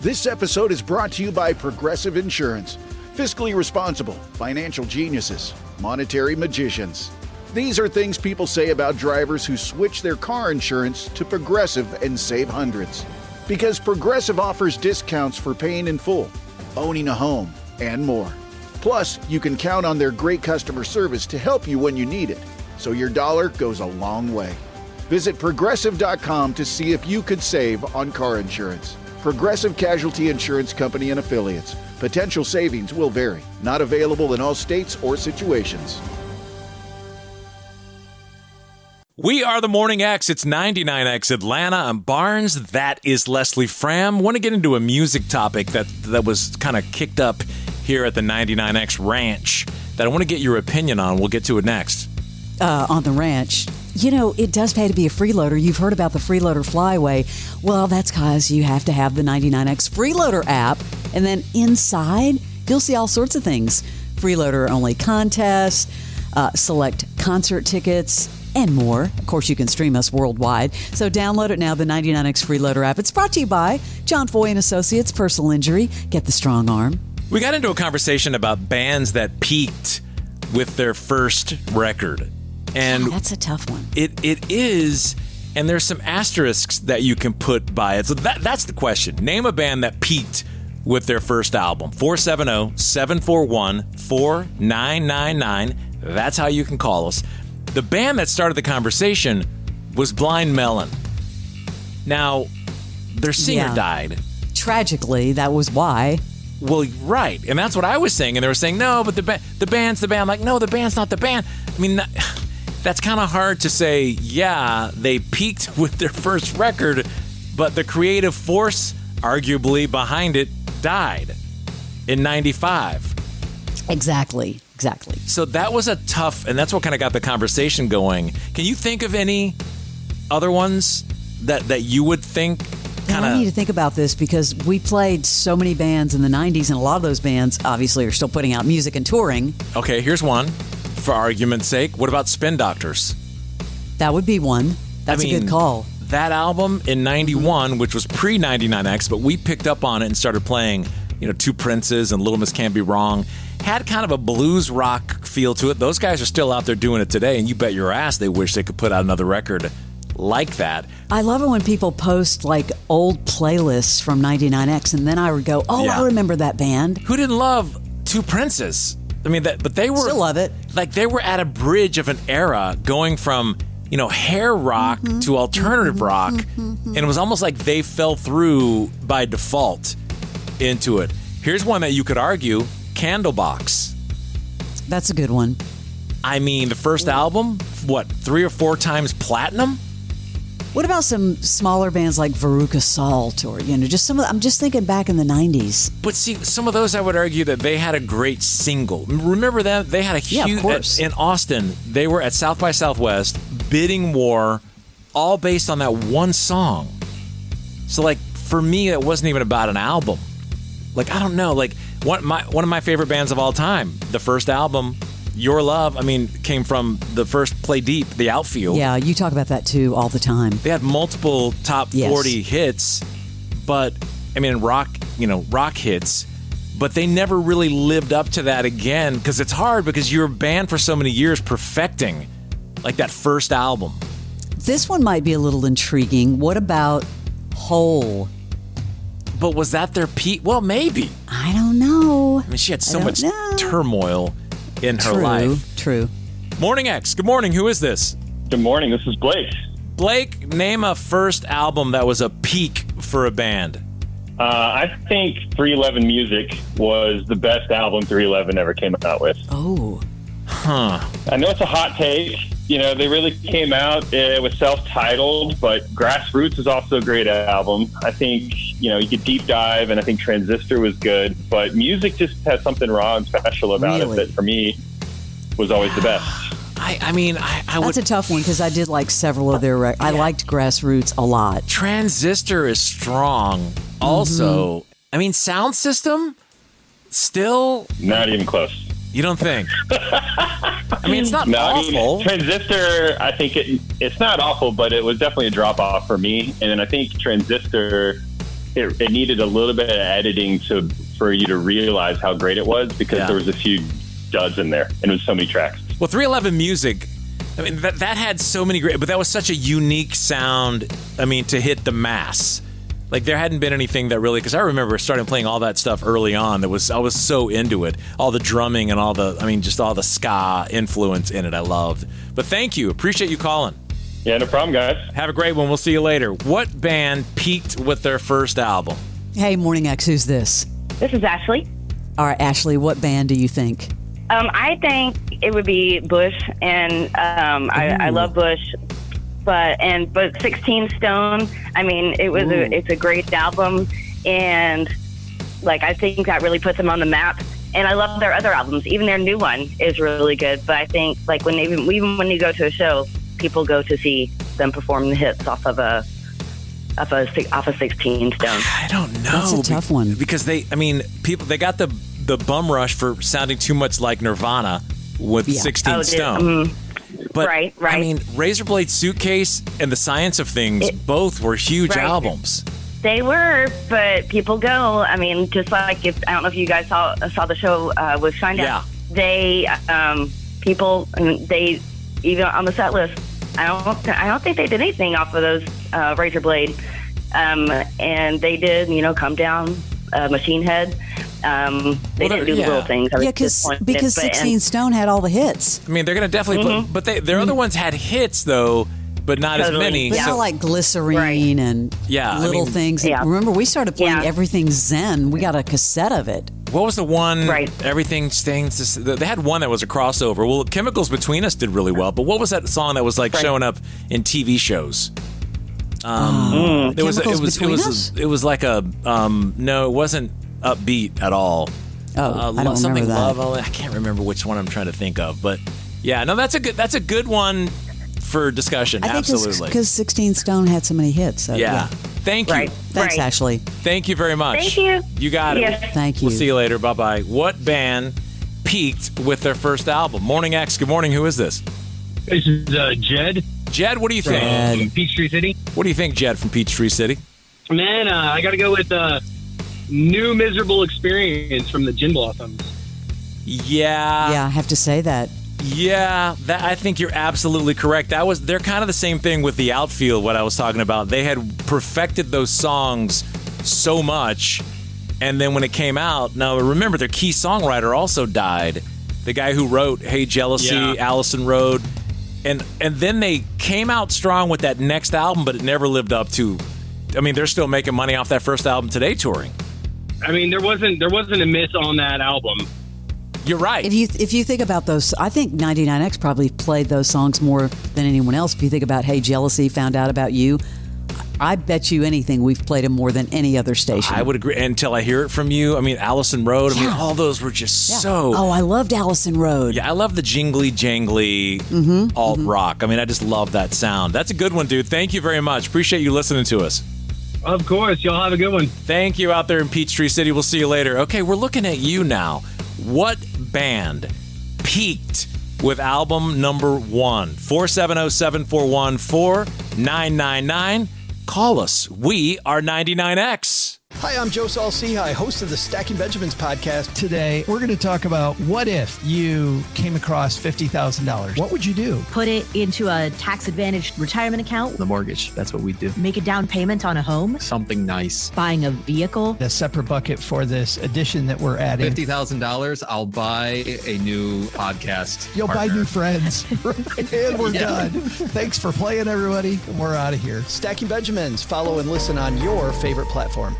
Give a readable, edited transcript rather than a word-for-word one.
This episode is brought to you by Progressive Insurance. Fiscally responsible, financial geniuses, monetary magicians. These are things people say about drivers who switch their car insurance to Progressive and save hundreds. Because Progressive offers discounts for paying in full, owning a home, and more. Plus, you can count on their great customer service to help you when you need it, so your dollar goes a long way. Visit Progressive.com to see if you could save on car insurance. Progressive Casualty Insurance Company and Affiliates. Potential savings will vary. Not available in all states or situations. We are the Morning X. It's 99X Atlanta. I'm Barnes. That is Leslie Fram. Want to get into a music topic that was kind of kicked up here at the 99X Ranch that I want to get your opinion on. We'll get to it next. On the ranch, you know, it does pay to be a freeloader. You've heard about the freeloader flyway. Well, that's because you have to have the 99X freeloader app. And then inside, you'll see all sorts of things. Freeloader-only contests, select concert tickets, and more. Of course, you can stream us worldwide. So download it now, the 99X Freeloader app. It's brought to you by John Foy & Associates, Personal Injury. Get the strong arm. We got into a conversation about bands that peaked with their first record. And that's a tough one. It is, and there's some asterisks that you can put by it. So that's the question. Name a band that peaked with their first album. 470-741-4999. That's how you can call us. The band that started the conversation was Blind Melon. Now, their singer died. Tragically, that was why. Well, right. And that's what I was saying. And they were saying, no, but the band's the band. I'm like, no, the band's not the band. I mean, that's kind of hard to say, yeah, they peaked with their first record, but the creative force, arguably, behind it died in 95. Exactly. So that was a tough, and that's what kind of got the conversation going. Can you think of any other ones that you would think kind of... I need to think about this because we played so many bands in the 90s, and a lot of those bands obviously are still putting out music and touring. Okay, here's one. For argument's sake, what about Spin Doctors? That would be one. That's a good call. That album in 91, which was pre-99X, but we picked up on it and started playing, Two Princes and Little Miss Can't Be Wrong. Had kind of a blues rock feel to it. Those guys are still out there doing it today, and you bet your ass they wish they could put out another record like that. I love it when people post like old playlists from 99X, and then I would go, I remember that band. Who didn't love Two Princes? I mean, but they were... Still love it. Like, they were at a bridge of an era going from, hair rock to alternative rock, and it was almost like they fell through by default into it. Here's one that you could argue, Candlebox. That's a good one. I mean, the first album, 3 or 4 times platinum? What about some smaller bands like Veruca Salt or, just some of I'm just thinking back in the 90s. But see, some of those I would argue that they had a great single. Remember that? They had a huge... in Austin, they were at South by Southwest, Bidding War, all based on that one song. So, for me, it wasn't even about an album. I don't know. One of my favorite bands of all time, the first album... Your Love, came from the first Play Deep, the Outfield. Yeah, you talk about that too all the time. They had multiple top 40 hits, but, rock hits, but they never really lived up to that again because it's hard because you're banned for so many years perfecting, that first album. This one might be a little intriguing. What about Hole? But was that their peak? Well, maybe. I don't know. She had so much turmoil in her life. True. Morning X. Good morning. Who is this? Good morning. This is Blake. Blake, name a first album that was a peak for a band. I think 311 Music was the best album 311 ever came out with. Oh. Huh. I know it's a hot take. They really came out with self-titled, but Grassroots is also a great album. I think, you could deep dive, and I think Transistor was good, but Music just has something raw and special about it that, for me, was always the best. I would... That's a tough one because I did like several of their records. I liked Grassroots a lot. Transistor is strong. Also, Sound System, still... Not even close. You don't think? It's not awful. Transistor, I think it's not awful, but it was definitely a drop off for me. And then I think Transistor it needed a little bit of editing for you to realize how great it was, because there was a few duds in there, and it was so many tracks. Well, 311 Music, I mean, that had so many great, but that was such a unique sound, I mean, to hit the mass. Like, there hadn't been anything that really, because I remember starting playing all that stuff early on. I was so into it. All the drumming and just all the ska influence in it I loved. But thank you. Appreciate you calling. Yeah, no problem, guys. Have a great one. We'll see you later. What band peaked with their first album? Hey, Morning X, who's this? This is Ashley. All right, Ashley, what band do you think? I think it would be Bush, and I love Bush, but 16 Stone. I mean, it's a great album, and like I think that really puts them on the map. And I love their other albums. Even their new one is really good. But I think like even when you go to a show, people go to see them perform the hits off of 16 Stone. I don't know. That's a tough one because they got the bum rush for sounding too much like Nirvana with 16 Stone. But right. I mean, Razorblade Suitcase and The Science of Things both were huge albums. They were, but people go. I mean, just like I don't know if you guys saw the show with Shinedown. Yeah. They even on the set list. I don't think they did anything off of those Razorblade, and they did Come Down, Machine Head. They didn't do the little things. Because 16 Stone had all the hits. I mean, they're going to definitely but their other ones had hits though, but not as many. But not like Glycerine and little things. Yeah. Remember, we started playing Everything Zen. We got a cassette of it. What was the one? Everything Stains. They had one that was a crossover. Well, Chemicals Between Us did really well, but what was that song that was like showing up in TV shows? It was like a no, it wasn't upbeat at all. I don't remember that. I can't remember which one I'm trying to think of, but yeah, no, that's a good one for discussion. I think absolutely, because 16 Stone had so many hits. So, Thank you. Thanks, Ashley. Thank you very much. Thank you. You got it. Yes. Thank you. We'll see you later. Bye bye. What band peaked with their first album? Morning X. Good morning. Who is this? This is Jed. Jed, what do you think? From Peachtree City. What do you think, Jed, from Peachtree City? Man, I got to go with New Miserable Experience from the Gin Blossoms. Yeah. Yeah, I have to say that. Yeah, I think you're absolutely correct. They're kind of the same thing with The Outfield, what I was talking about. They had perfected those songs so much, and then when it came out, now remember, their key songwriter also died. The guy who wrote Hey Jealousy, Allison Road, and then they came out strong with that next album, but it never lived up to. I mean, they're still making money off that first album today, touring. I mean, there wasn't a miss on that album. You're right. If you think about those, I think 99X probably played those songs more than anyone else. If you think about Hey Jealousy, Found Out About You, I bet you anything we've played them more than any other station. I would agree. Until I Hear It From You. I mean, Allison Road. I mean, all those were just so. Oh, I loved Allison Road. Yeah, I love the jingly jangly alt rock. I mean, I just love that sound. That's a good one, dude. Thank you very much. Appreciate you listening to us. Of course. Y'all have a good one. Thank you out there in Peachtree City. We'll see you later. Okay, we're looking at you now. What band peaked with album number 1? 470-741-4999. Call us. We are 99X. Hi, I'm Joe Saul-Sehy, host of the Stacking Benjamins podcast. Today, we're going to talk about what if you came across $50,000? What would you do? Put it into a tax-advantaged retirement account. The mortgage, that's what we do. Make a down payment on a home. Something nice. Buying a vehicle. A separate bucket for this addition that we're adding. $50,000, I'll buy a new podcast. You'll buy new friends. And we're done. Thanks for playing, everybody. And we're out of here. Stacking Benjamins. Follow and listen on your favorite platform.